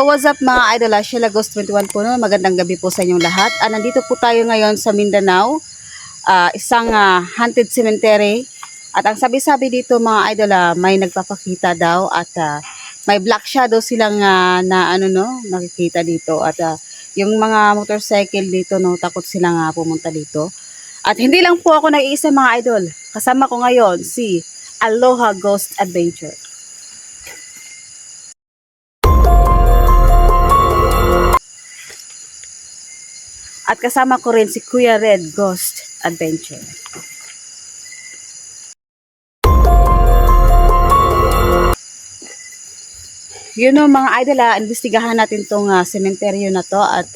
what's up mga idol? Sheila Ghost 21 po, no? Magandang gabi po sa inyong lahat. Nandito po tayo ngayon sa Mindanao, isang haunted cemetery. At ang sabi-sabi dito mga idol, may nagpapakita daw at may black shadow silang nakikita dito. At yung mga motorcycle dito, no, takot silang pumunta dito. At hindi lang po ako nag-iisa mga idol. Kasama ko ngayon si Aloha Ghost Adventure. At kasama ko rin si Kuya Red Ghost Adventure. Yun o mga idol, investigahan natin tong sementeryo na to at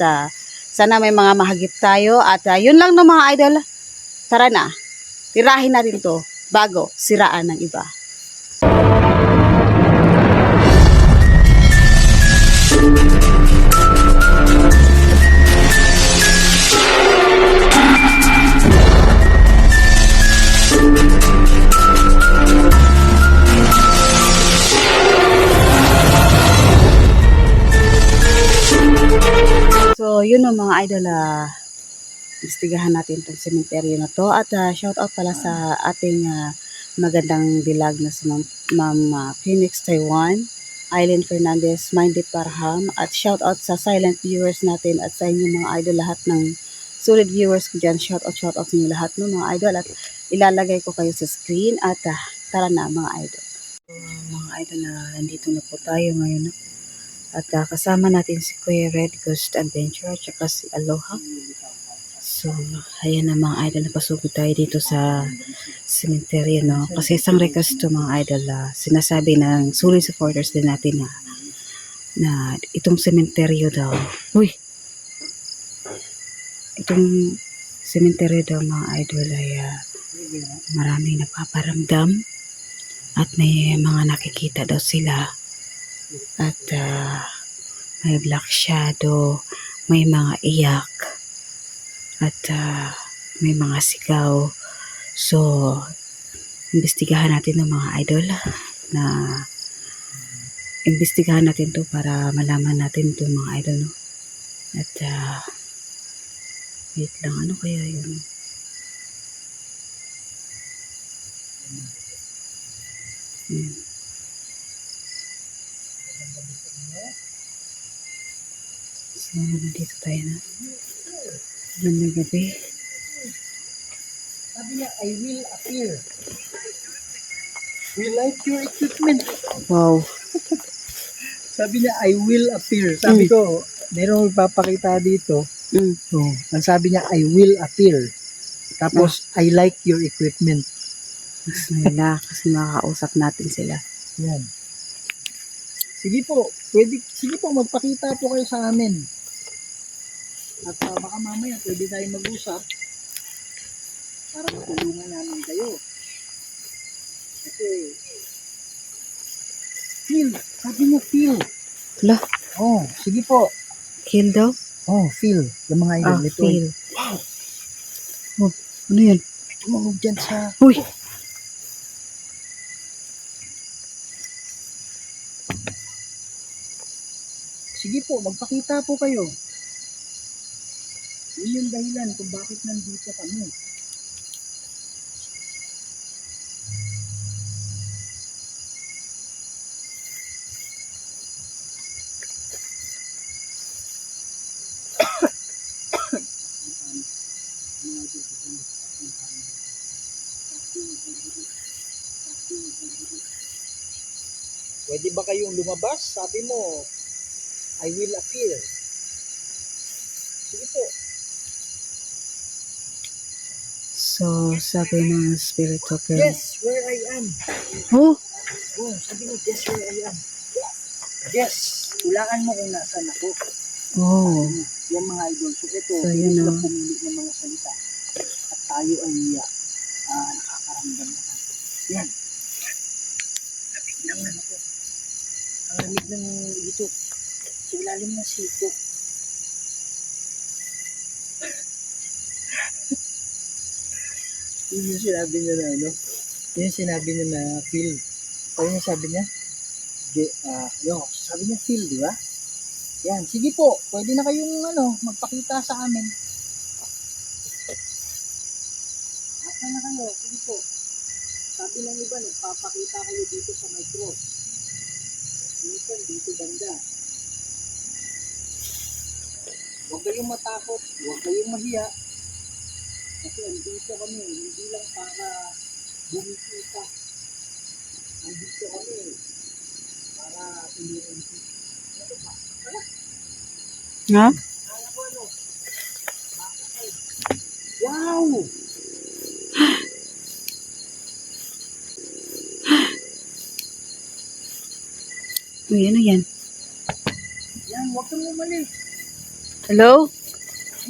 sana may mga mahagip tayo. At yun lang no mga idol, tara na, tirahin natin to bago siraan ng iba. So, yun o mga idol, investigahan natin itong sementeryo na to. At shout out pala sa ating magandang dilag na si Ma'am Phoenix Taiwan, Eileen Fernandez, Minded Parham. At shout out sa silent viewers natin at sa inyo mga idol, lahat ng solid viewers ko dyan. Shout out sa inyo lahat no mga idol. At ilalagay ko kayo sa screen at tara na mga idol. So, mga idol, nandito na po tayo ngayon. At kasama natin si Kuya Red Ghost Adventure at saka si Aloha. So, ayan na mga idol, napasugod tayo dito sa cemetery, no? Kasi isang request to mga idol, sinasabi ng solid supporters din natin na itong cemetery daw. Uy! Itong cemetery daw mga idol ay maraming nagpaparamdam at may mga nakikita daw sila. At may black shadow, may mga iyak, at may mga sigaw. So, imbestigahan natin ng mga idol na imbestigahan natin to para malaman natin to mga idol, no? At wait lang, ano kaya yun? So, nandito tayo na. Magandang gabi. Sabi niya, I will appear. We like your equipment. Wow. Sabi niya, I will appear. Sabi ko, merong magpapakita dito. Oh, ang sabi niya, I will appear. Tapos, I like your equipment. Mas nila kasi makakausap natin sila. Yan. Sige po, sige po, magpakita po kayo sa amin. At baka mamaya pwede tayo mag-usap para matulungan namin kayo. Kasi, feel. Sabi niya, feel. Hala, Oh, sige po. kill daw? Oh, feel. Yung mga idol nito. Feel. Oh, ano yun? May tumunog dyan sa... Uy! Sige po, magpakita po kayo. Yun yung dahilan kung bakit nandito kami. Pwede ba kayong lumabas? Sabi mo, I will appear. Sige po. So, sabi ng spirit talker. Yes, where I am. Oh! Oh, sabi mo, yes, where I am. Yes. Hulaan mo kung nasaan ako. Oh. Yan mga idol. So ito, So, yun, sila no? pumili ng mga salita. At tayo ay nakakaramdam naman. Yan. Lamig ng ano to. Ang lamig ng ito. Sa ilalim ng siko. Yun yung sinabi niya na ano. Yun yung sinabi niya na feel. Ano yung sabi niya? Sabi niya feel, di ba? Yan, sige po. Pwede na kayong magpakita sa amin. Asa na kayo? Sige po. Sabi ng iba, nagpapakita kayo dito sa may cross. Minsan dito banda. Huwag kayong matakot, huwag kayong mahiya. Kasi andito kami, hindi lang para bumikita. Andito kami para tulungan ko. Ha? Wow! Uy, ano yan? Yan, huwag kang umalis. Hello?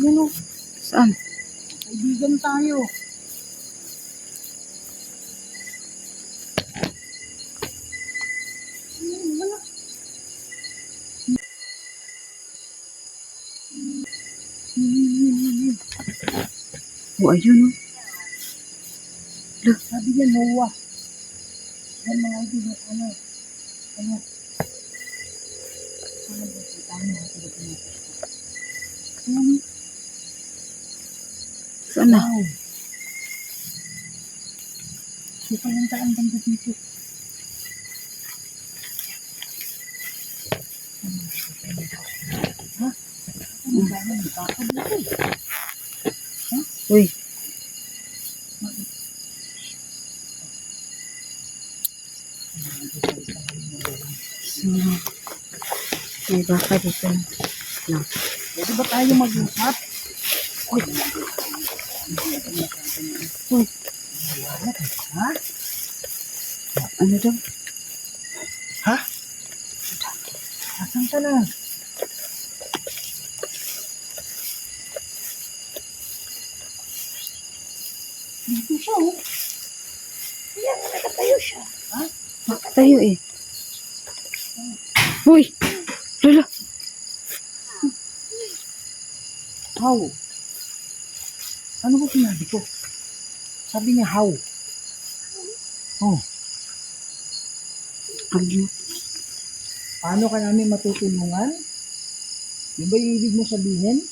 Yan o, Saan? kaibigan tayo. Wala. Oh, ayun oh. Sabi niya, Noah. Yan mga idol, ano. Ano ba ito? Tama na ito. Ano? Saan na? Wow. Siya yung daan banda dito. Ha? Ano ba yan? Kakabito. Uy. So, may baka dito. No. Pwede ba tayo mag-usap? Uy. Uy, Ha? ano daw? Ha? Asan ka na? Dito siya, oh. Yan, nakatayo siya. Ha? Tayo eh. Uy! Lala! How? Ano ba sinabi ko? Sabi niya, how? Oh, Ano? paano ka namin matutulungan? Yung ba yung ibig mo sabihin?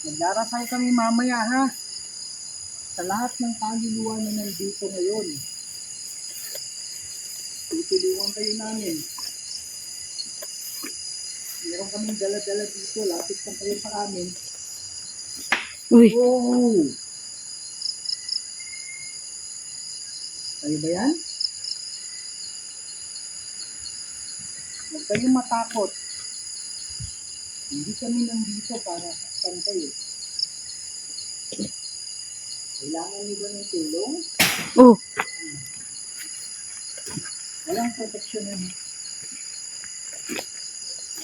Magdarasal kami mamaya, ha? Sa lahat ng kaluluwa na nandito ngayon. Tutulungan kayo namin. Meron kaming dala-dala dito. Lapit lang kayo sa amin. Uy! Oh! Kayo ba yan? Huwag kayong matakot. Hindi kami nandito para saktan kayo. Kailangan niyo ba ng tulong? Oh! Walang proteksyon yan.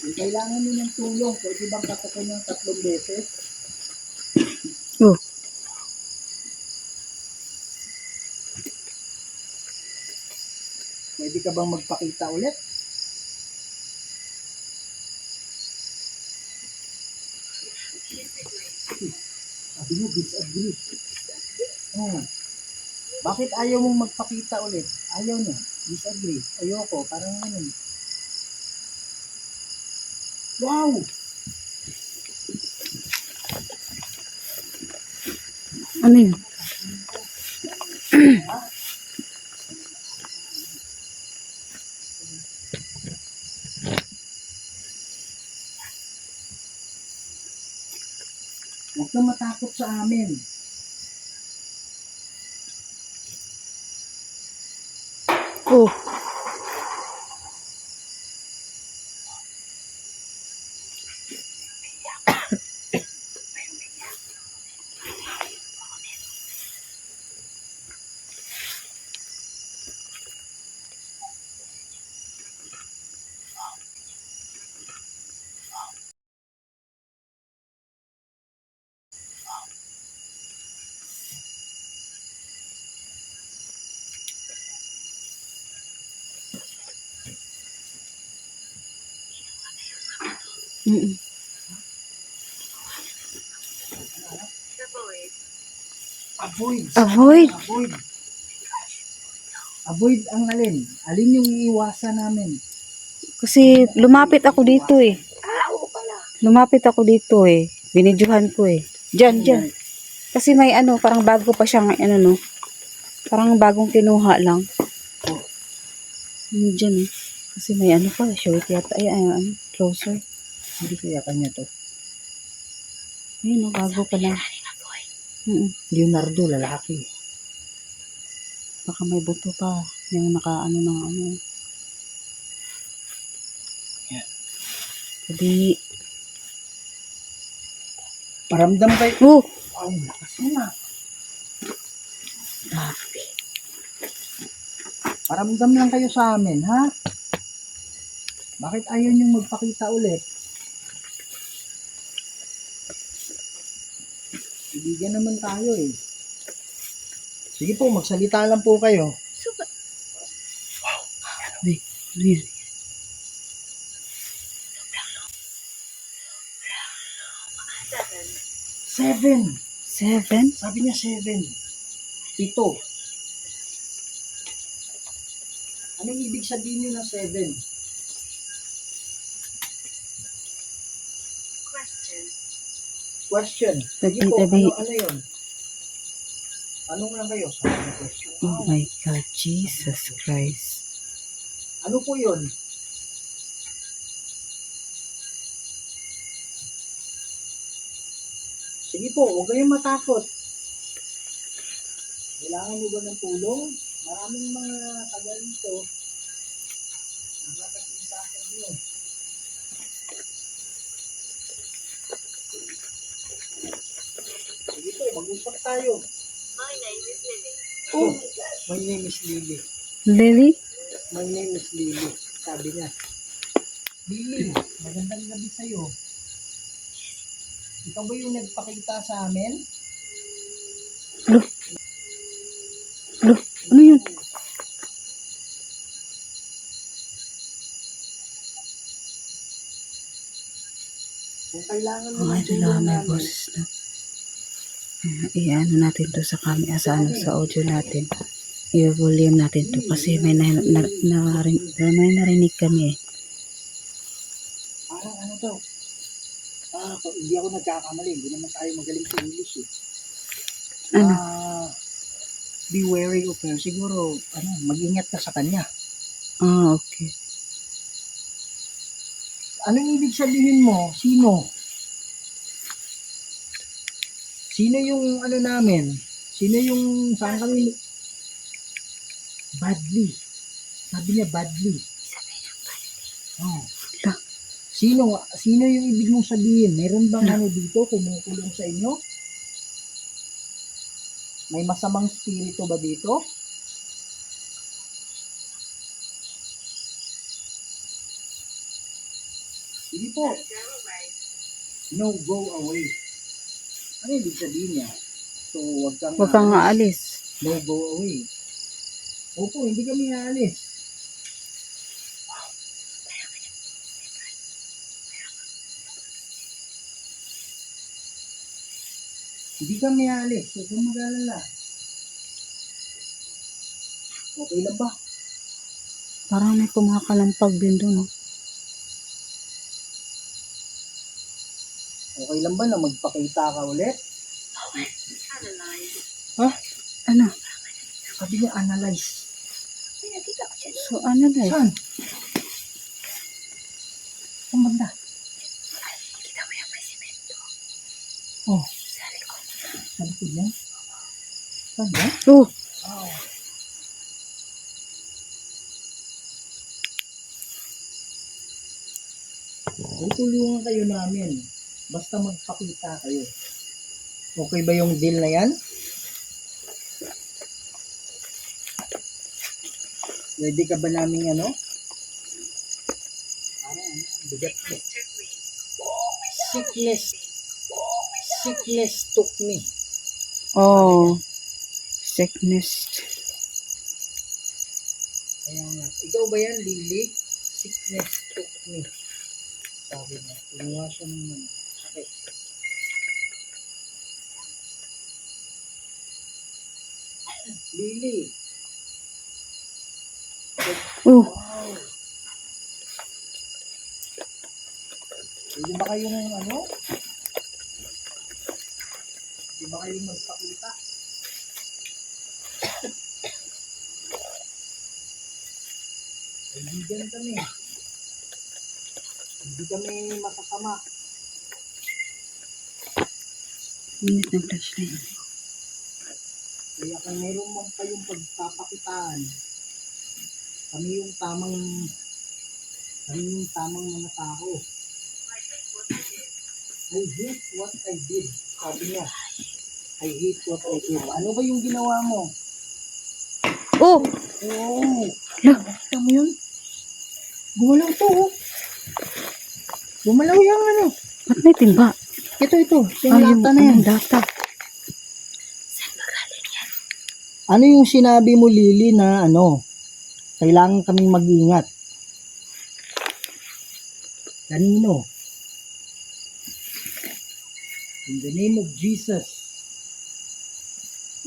Kung kailangan niyo ng tulong, pwede bang katakan ng 3 beses? Oh! Pwede ka bang magpakita ulit? Sabi mo, disagree. Bakit ayaw mong magpakita ulit? Ayaw niya. Disagree. Ayoko. Parang ganun. Wow! Ano yun? Huwag kang matakot sa amin. Oh! Mm-mm. Avoid. Avoid! Avoid. Avoid ang alin? Alin yung iiwasan namin? Kasi lumapit ako dito eh. Lumapit ako dito eh. Binidyohan ko eh. Diyan. Kasi may ano, parang bago pa siyang ano no. Parang bagong kinuha lang. Diyan eh. Kasi may ano pa, short yata. Ay, ano, closer. Hindi kaya kanya to. Ayun, no, bago pa lang. Leonardo, lalaki. Baka may buto pa. Yung naka ano ng ano. Yan. Hindi. Paramdam kayo. Oh! Ang lakas mo na. Grabe. Paramdam lang kayo sa amin, ha? Bakit ayaw niyong magpakita ulit? Ibigan naman tayo eh. Sige po, magsalita lang po kayo. Real. 7. 7? Sabi niya 7. 7. Anong ibig sabihin niyo na 7? Question. Sige po, Tabi. ano yun? Tanong lang kayo. Sabi niya question. Oh my God, Jesus Christ. Ano po yun? Sige po, huwag kayong matakot. Kailangan niyo ba ng tulong? Maraming mga taga rito. Nakakasintakan niyo. Sige po, mag-usap tayo. My name is Lily. Oh, my name is Lily. Lily? My name is Lily. Sabi niya. Lily, magandang gabi sa'yo. Ikaw ba yung nagpakita sa amin? Lo. Ano yun? Kung kailangan mo Oh, ng ito lang tulong may namin, boses na. Iano natin to sa kami, sa audio natin. I-volume natin to kasi may narinig kami eh. parang ano daw, hindi ako nagkakamali, hindi naman tayo magaling sa English eh. Ano? Be wary of her. Siguro, mag-ingat ka sa kanya. Ah, okay. Anong ibig sabihin mo? Sino? Sino yung ano namin? Sino yung saan kami? Badly. Sabi niya badly. Oh. La. Sino yung ibig mong sabihin? Meron bang ano dito kumukulong sa inyo? May masamang spirito ba dito? Sige po. No, go away. Ano ibig sabihin niya? So, Huwag kang aalis. No, go away. Opo, hindi kami aalis. Hindi kami aalis. Huwag kang mag-alala. Okay lang ba? Parang may kumakalampag din doon. Oh. Okay lang ba na magpakita ka ulit? Analyze. Ha? Ano? Sabi niya, analyze. So, ano na eh? Saan? Saan banda? Kita mo yung may simento. Oh, Sa likod. sa likod niya. Saan ba? Oh! Oh. Tutulungan kayo namin. Basta magpakita kayo. Okay ba yung deal na yan? Ready ka ba namin ano? Parang bigat ko. Mr. Green. Sickness took me. Oh. Sickness. Kaya nga. Ikaw ba yan, Lily? Sickness took me. Sabi niya. Kumuha siya ng sakit. Lily. Oh. Wow. Pwede ba kayong ano? Pwede ba kayong magpakita? Kaibigan kami. Hindi kami masasama. Init ng flashlight. Kaya kung meron man kayong pagpapakitaan, kami yung tamang mga tao. I hate what I did. Sabi niya, I hate what I did. Ano ba yung ginawa mo? Oh! Oo. Hala, Nakita mo yun? Gumalaw to, oh. Gumalaw yung ano. ba't may timba? Ito. Yung Yung lata na yan. data. Ano yung sinabi mo, Lily, na ano? Kailangan kaming mag-ingat. Kanino? In the name of Jesus.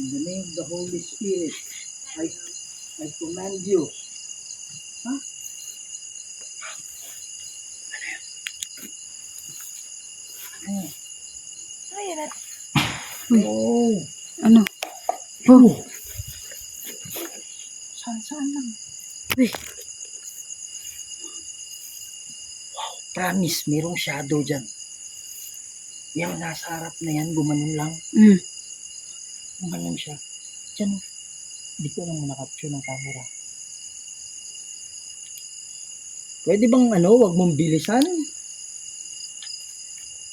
In the name of the Holy Spirit. I command you. Ha? Oh. Ano? Oh! Saan lang? Uy, Promise, merong shadow dyan. Yung nasa harap na yan, gumanon lang. mm. Gumanon siya. Diyan, oh. Hindi ko lang nakapture ng camera. Pwede bang wag mong bilisan?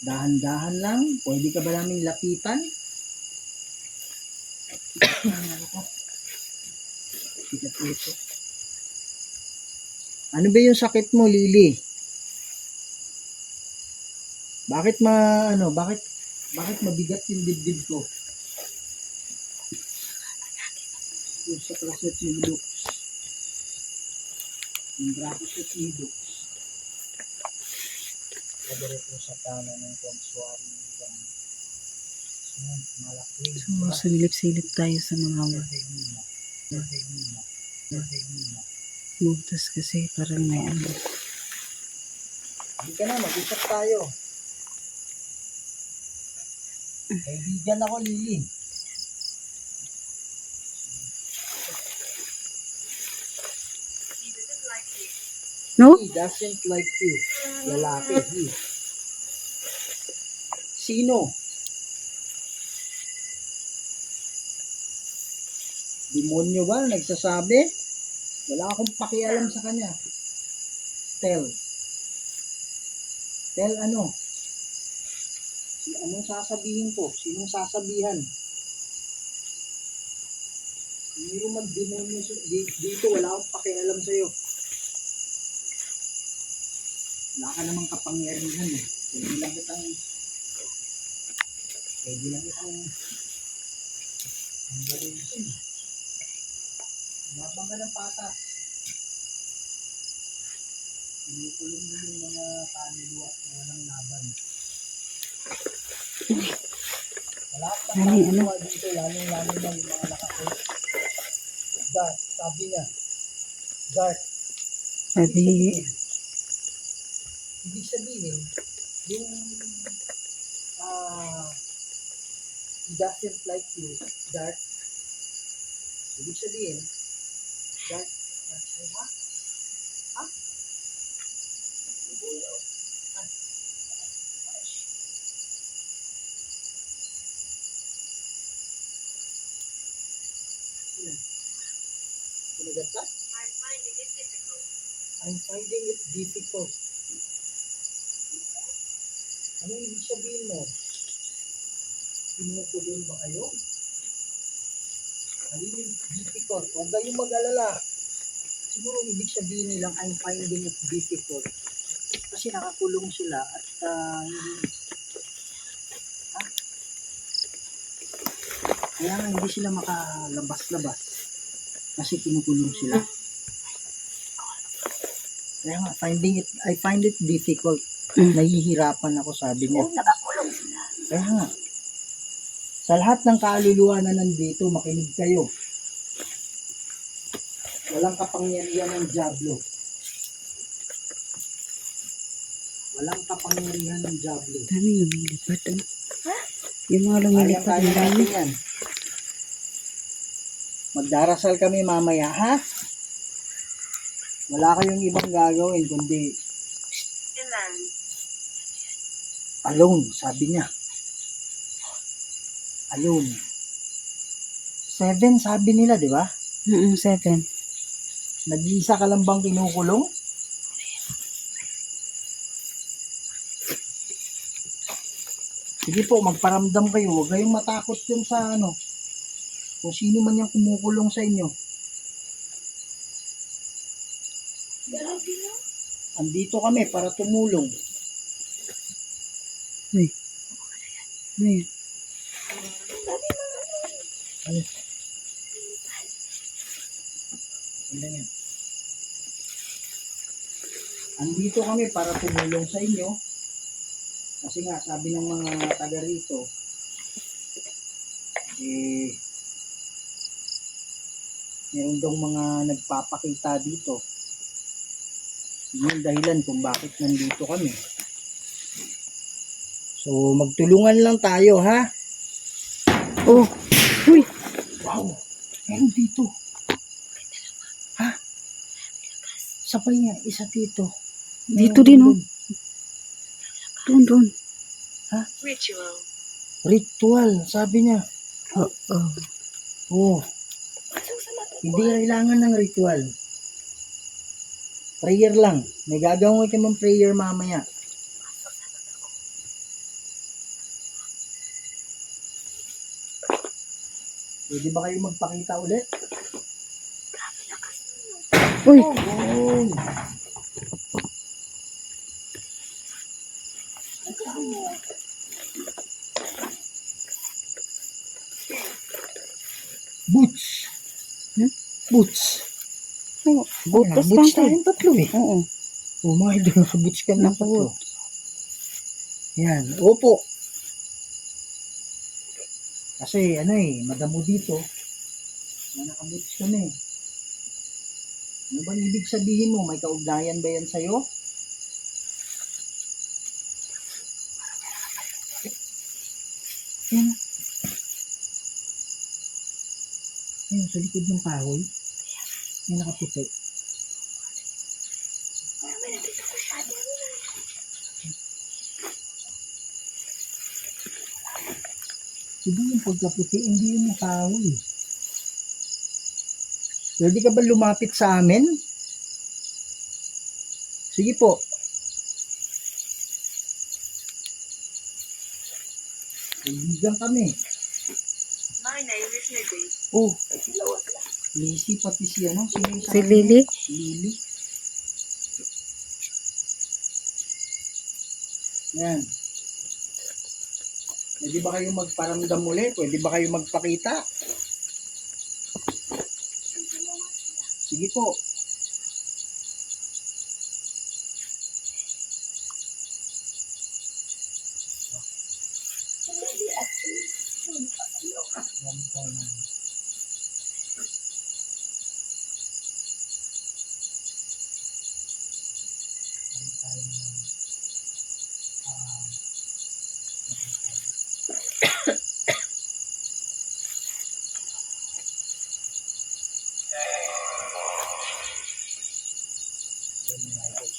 Dahan-dahan lang. Pwede ka ba namin lapitan? Bigat ito. Ano ba yung sakit mo, Lily? Bakit mabigat yung dibdib ko? Yung sa klaset ni Luke. Yung bracket ni Luke. Kadere po sa tanan ng konsuari ng ibang malaki. So, silip-silip tayo sa mga butas kasi parang may ano. Hindi ka na, mag-usap tayo. Kaibigan ako, Lily. He doesn't like you. No? He doesn't like you. Lalaki, he. Sino? Demonyo ba? Nagsasabi? Wala akong pakialam sa kanya. Tell. Tell ano? Anong sasabihin ko? Sinong sasabihan? Hindi mag-demonyo dito. Wala akong pakialam sa'yo. Wala ka namang kapangyarihan eh. Pwede lang itang ang galing siya. Mabang ka ng patas. Pinukulong mo yung mga kaluluwa na walang laban. Wala kang kaluluwa dito, lalong-lalo na yung mga nakakot. Dark, sabi niya. Dark. Sabi, Ibig sabihin, yung he doesn't like you, dark. Ibig sabihin, dark side, ha? Ha? Sinagat ka? I'm finding it difficult. I'm finding it difficult. Ano ibig sabihin mo? Pinukulong ba kayo? Ano yung difficult? Huwag kayong mag-alala. Siguro ibig sabihin nilang I'm finding it difficult. Kasi nakakulong sila at kaya nga hindi sila makalabas-labas. Kasi pinukulong sila. Kaya nga, I find it difficult. Nahihirapan ako, sabi niya. Kaya nga, sa lahat ng kaluluwa na nandito, makinig kayo. Walang kapangyarihan ng dyablo. Walang kapangyarihan ng Diablo. Daming lumilipad. Oh. Yung mga Kaya lumilipad. kaya Ang dami. natin yan. Magdarasal kami mamaya, ha? Wala kayong ibang gagawin kundi Ilan? alone, sabi niya. Alone. 7 sabi nila, di ba? 7. Nag-iisa ka lang bang kinukulong? Sige po, magparamdam kayo. Huwag kayong matakot yun sa ano. Kung sino man yung kumukulong sa inyo. Andito kami para tumulong. Uy. Ano yun? Ano? Ano yan? Andito kami para tumulong sa inyo. Kasi nga, sabi ng mga taga rito, meron daw mga nagpapakita dito. Yun yung dahilan kung bakit nandito kami. So, magtulungan lang tayo, ha? Oh. Uy. Wow! Meron dito. Ha? Sabay niya, isa dito. Dito din, oh. Doon. Ritual. Ritual, sabi niya. Oh. Oh. Hindi kailangan ng ritual. Prayer lang. May gagawin kayo ng prayer mamaya. Pwede ba kayo magpakita ulit? Uy. Oh. Boots. Boots. Oh. Butas lang Boots tayo. tayong tatlo eh. Oo. Oh, mga idol, nakaboots ka ng tatlo. Nakaboots. Yan. Opo. Kasi ano eh, madamo dito. Nakaboots ka na eh. Ano bang ibig sabihin mo? May kaugnayan ba yan sa'yo? Yan. Yan, sa likod ng kahoy. Yan nakaputi. Diba yung pagkaputi, hindi yung kahoy. Pwede ka ba lumapit sa amin? Sige po. Kaibigan kami. My name is Lizzie. Oh, Lizzie pati si ano? Si Lily. Lily. Yan. Pwede ba kayo magparamdam muli? Pwede ba kayo magpakita? Sige po.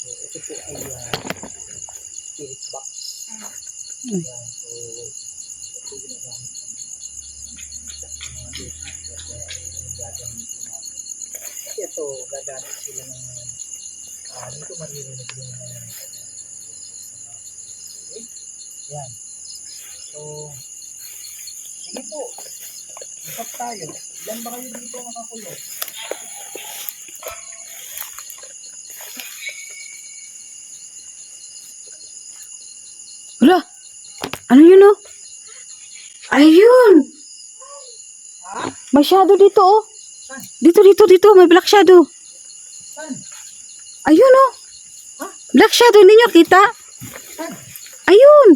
So, ito po ay spirit box. Uy. Yan. So, ito ginagamit ng mga dehan kasi gagamit namin. Kasi ito, gagamit sila ng dito maririnig din ng okay? Yan. So, sige po. Lipat tayo. Ilan ba kayo dito makakulong? Wala. Ano yun, oh? Ayun. Ha? May shadow dito, oh. Saan? Dito. May black shadow. Saan? Ayun, oh. Ha? Black shadow ninyo, kita? Saan? Ayun.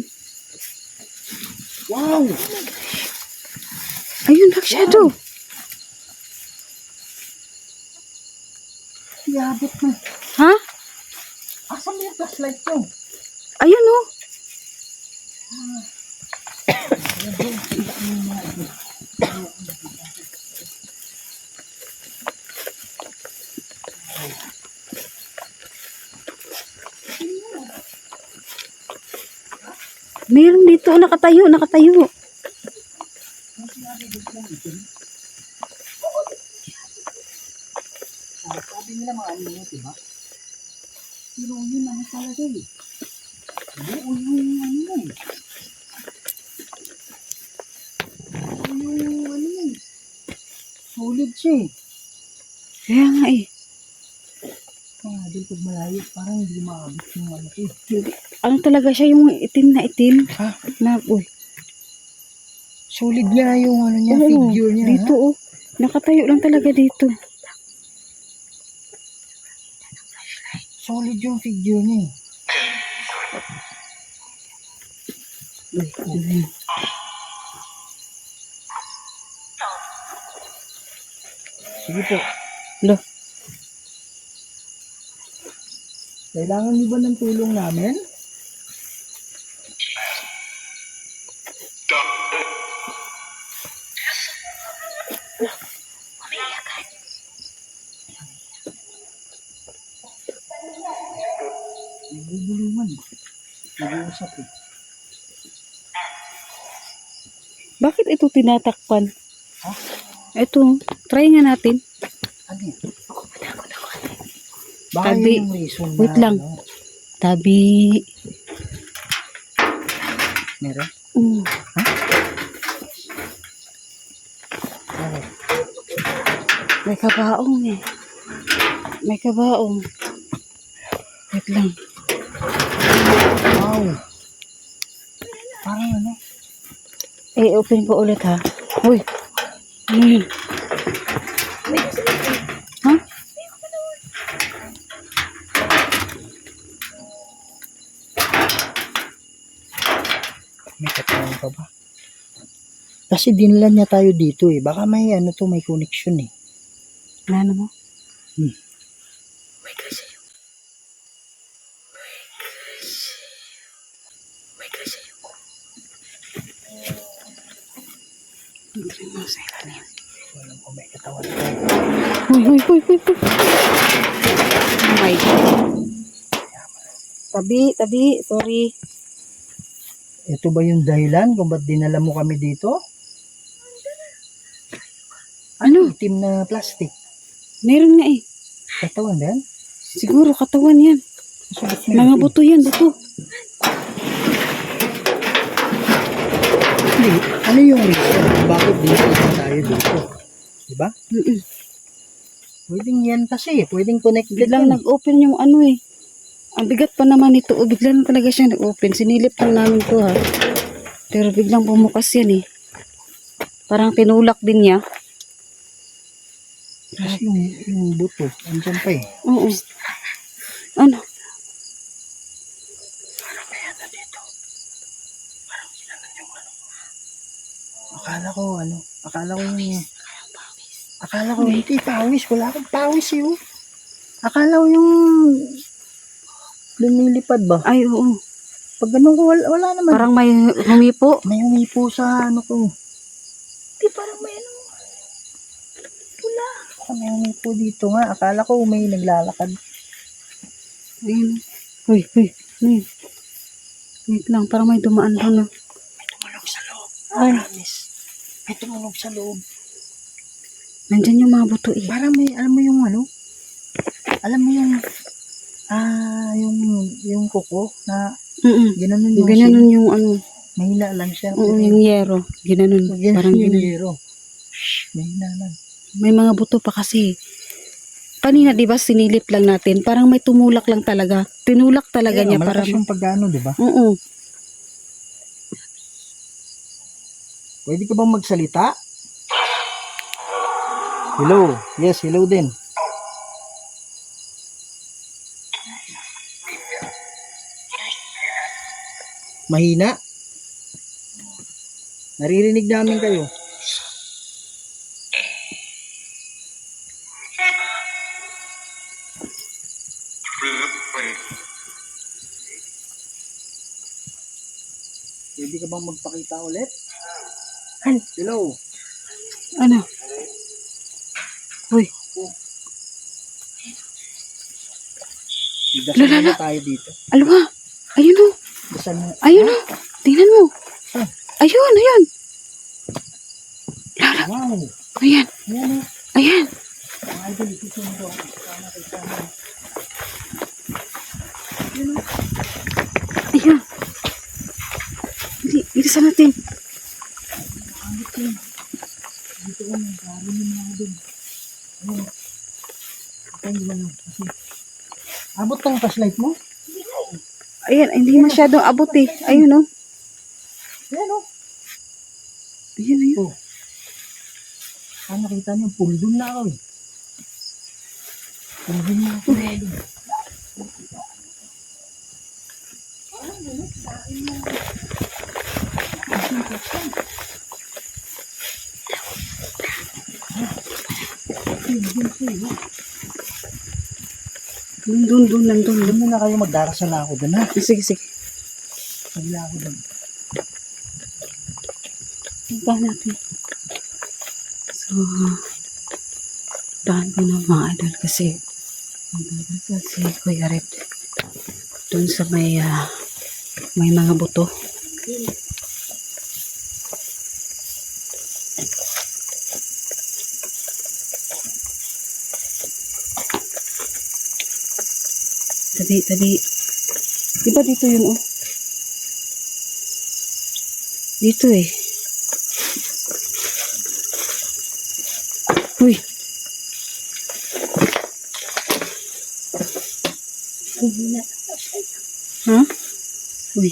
Wow! Ayun, black shadow. Yabot na. Ha? Asan mo yung flashlight ko? Ayun oh. Meron dito, nakatayo, nakatayo. Sabi nila mga ano yun, diba? Pero yun ano talaga eh. Buo yung ano eh. Buo yung ano eh. Solid siya eh. Kaya nga eh. Kaya doon pag malayo, parang hindi maabot yung ano eh. Hindi. Ano talaga siya, yung itim na itim? Ha? Na, uy. Solid niya yung ano niya, Oo, figure niya. dito oh. Nakatayo lang talaga dito. Solid yung figure niya eh. Uy, uy. Sige po. Lo. Kailangan niyo ba ng tulong namin? Nagbubulungan. Nag-uusap eh. Bakit ito tinatakpan? Ha? Ito, try nga natin. Ano yun? Baka Tabi. yun yung reason na Wait lang. ano, Tabi. meron? Mm. Okay. May kabaong eh. May kabaong. Wait lang. Wow. Parang ano? Open ko ulit ha. Uy. Ano yun? Ha? May katawan pa ba? Kasi dinala niya tayo dito eh. Baka may ano to, may connection eh. Ano mo? Hmm. Uy, kasi yung... Uy, kasi yung... Entry mo sa ilalim. Walang kung may katawan. Uy, uy, uy, uy, uy. Oh my God. Tabi, tabi. Sorry. Ito ba yung dahilan kung ba't dinala mo kami dito? Ano? Itim na plastic. Meron nga eh. Katawan ba yan? Siguro katawan yan. Sulit Mga buto yan, buto. Hindi. Ano yung reason kung bakit dinala tayo dito? Diba? Mm-mm. Pwedeng yan kasi. Pwedeng connected Biglang yan. nag-open yung ano eh. Ang bigat pa naman ito. Biglang talaga siya nag-open. Sinilip lang namin to ha. Pero biglang bumukas yan eh. Parang tinulak din niya. Kasi yung buto, andyan pa eh. Oo. Ano? Akala ko hindi pawis. Wala akong pawis eh. Oh. Akala ko yung lumilipad ba? Ay, oo. Pag ganun ko, wala naman. Parang may humipo. May humipo sa ano ko. Di parang may ano. Wala. May humipo dito nga. Akala ko may naglalakad. Ayun. Uy, uy, uy. Wait lang, parang may dumaan doon. May tumunog sa loob. Ay. May tumunog sa loob. Nandyan yung mga buto eh. Parang may, alam mo yung ano? Alam mo yung kuko na ginanon yung Ginanon yung ano. mahina lang siya. Oo, yung yero. Ginanon. Parang yung ginanon. yero. Mahina lang. May mga buto pa kasi. Kanina, di ba, sinilip lang natin. Parang may tumulak lang talaga. Tinulak talaga niya para... Malakas yung pagano, di ba? Oo. Pwede ka bang magsalita? Hello. Yes, hello din. Mahina? Naririnig namin kayo. Pwede ka bang magpakita ulit? Ano? Hello? Ano? Uy, Dasal Lala. na tayo dito. alwa. Ayun o. Dasal na. Ayun o. Tingnan mo. Ah. Ayun, ayun. Wow! Ayan, Ayan o. ayan. Mga idol, isusundo ako. Sana kay sana. Ayan. Hindi, bilisan natin. Angit yun. Dito ko na. Sari mo mga idol. Ayan. Ito yung lang. Kasi. Abot tong flashlight mo? Ayan, hindi masyadong abot eh. Ayun o. Ayan o. Ayan, ayun. Oh. Ah, nakita niyo, puldun na ako eh. Puldun na ako. Dun, nandun. Doon muna kayo magdarasal ako doon ha. Sige, sige. Magla ako doon. Punta natin. So, dahan ko na mga idol kasi magdadasal si Kuya Red dun sa may mga buto. Tabi. Diba dito yun oh? Dito eh. Uy. Ha? Uy.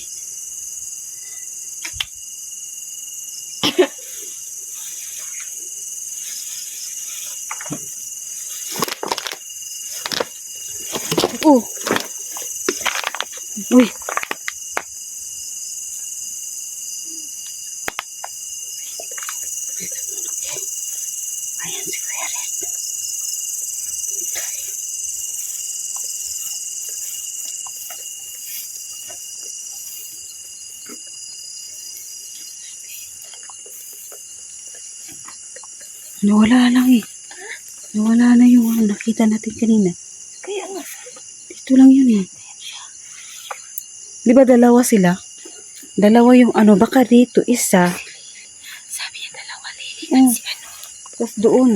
Oh. Uy. Ayan si Kuya Red. Nawala lang eh. Nawala na yung nakita natin kanina. Kaya nga. Dito lang yun eh. Di ba dalawa sila? Dalawa yung baka dito isa. Sabi niya dalawa, Lily. Oh. Tapos doon.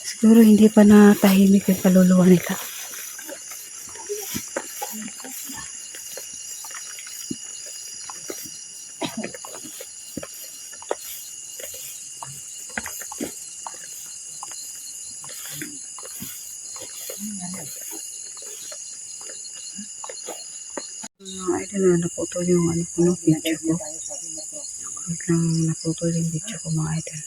Siguro hindi pa natahimik yung kaluluwa nila. Mga idol na naputol yung video ko. Biglang naputol yung video ko mga idol.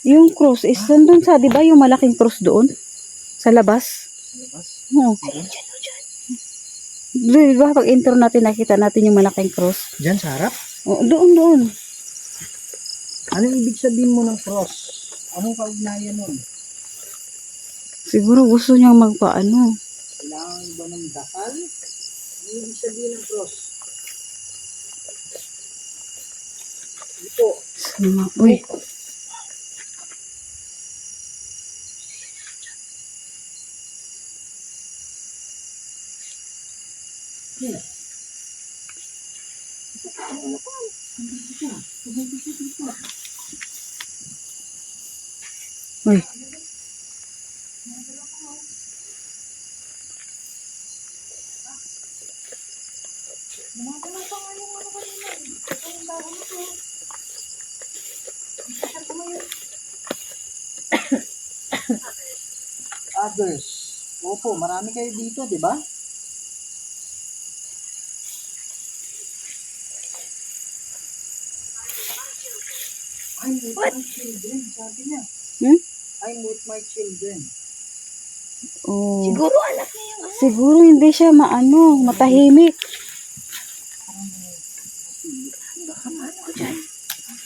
Yung cross is nandun sa, di ba yung malaking cross doon? Sa labas? Oo. Di ba pag intro natin nakita natin yung malaking cross? Diyan sa harap? Oo, doon. Anong ibig sabihin mo ng cross? Anong kaugnayan nun? Siguro gusto niyang magpaano. Kailangan ba ng dasal? Anong ibig sabihin ng cross? Ito. Uy. Uy. Others. Opo, marami kayo dito, di ba? I'm with my children, sabi niya. Hmm? I'm with my children. Oh. Siguro anak niya yung Siguro hindi siya matahimik.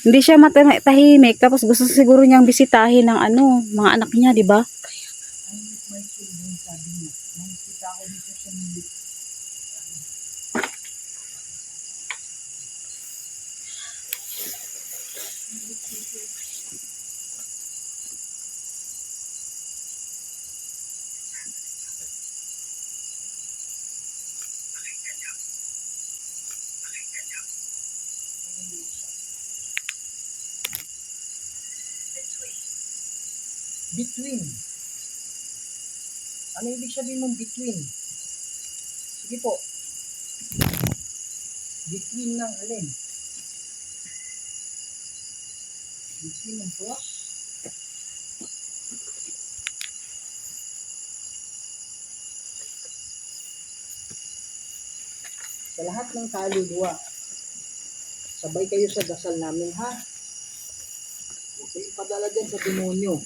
Hindi siya tahimik, tapos gusto siguro niyang bisitahin ng ano, mga anak niya, di ba? May children, sabi niya. Nakikita ko dito sa mundo. Between. Ano ibig sabihin ng between? Sige po. Between ng alin? Between ng cross? Sa lahat ng kaluluwa, sabay kayo sa dasal namin, ha? Huwag kayong padala dyan sa demonyo.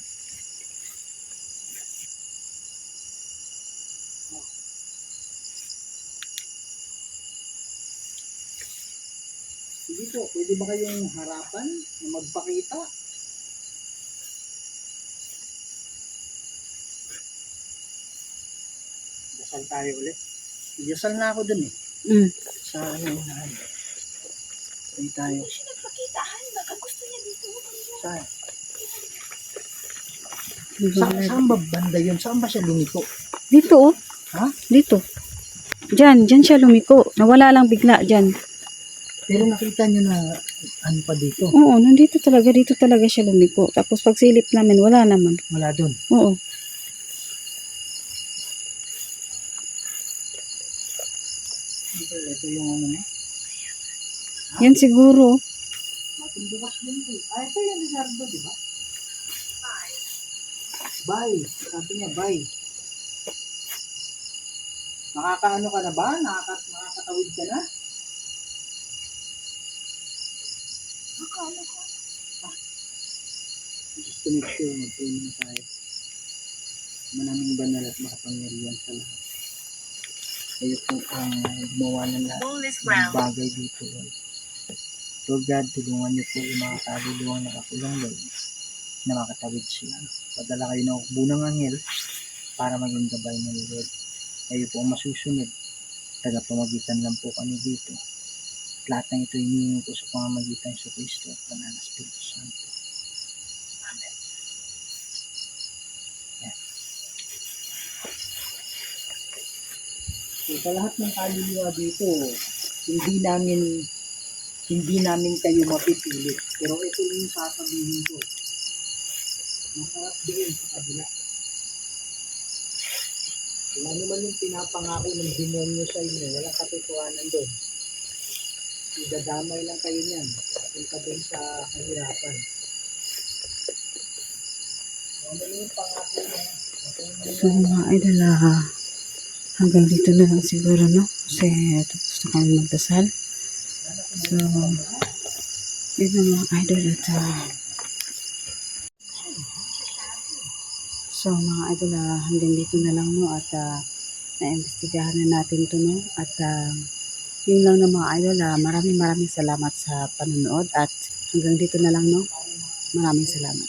Sige po, pwede ba kayong harapan na magpakita? Dasal tayo ulit. Dasal na ako dun eh. Mm. Sa ano yun na ano. Pwede tayo. Hindi siya nagpakitahan. Baka gusto niya dito. Saan? Saan ba banda yun? Saan ba siya lumiko? Dito, oh. Ha? Dito. Diyan siya lumiko. Nawala lang bigla dyan. Pero nakita nyo na ano pa dito? Oo, nandito talaga. Dito talaga siya lumiko. Tapos pag silip namin, wala naman. Wala dun. Oo. Ito yung ano na. Yan siguro. Matindukas din ito. Ito yung Lizardo, di ba? Bye. Sabi niya, bye. Nakakaano ka na ba? Nakakatawid ka na? Akala ko. Just to make sure mag-pray na tayo. Manaming banal at makapangyarihan sa lahat. Kayo po ang gumawa ng lahat ng bagay dito, Lord. Lord God, tulungan niyo po yung mga kaluluwang nakakulong, Lord, na makatawid sila. Padala kayo ng bunang anghel para maging gabay ng Lord. Kayo po ang masusunod. Tagapamagitan lang po kami dito. Lahat ng ito hinihingi ko sa pamamagitan sa Kristo at Banal na Espiritu Santo. Amen. Yan. So, sa lahat ng kaluluwa dito, hindi namin kayo mapipilit. Pero ito yung sasabihin ko. Masarap din sa kabila. Wala naman yung pinapangako ng demonyo sa inyo. Walang katotohanan doon. Idadamay lang kayo niyan. Punta doon sa kahirapan. Ano yung pangako niya? So mga idol, hanggang dito na lang siguro, no? Kasi tapos na kami magdasal. So, yun na mga idol at so mga idol, hanggang dito na lang, no? At naimbestigahan na natin to, no? At yun lang na mga idol, maraming salamat sa panonood at hanggang dito na lang, no? Maraming salamat.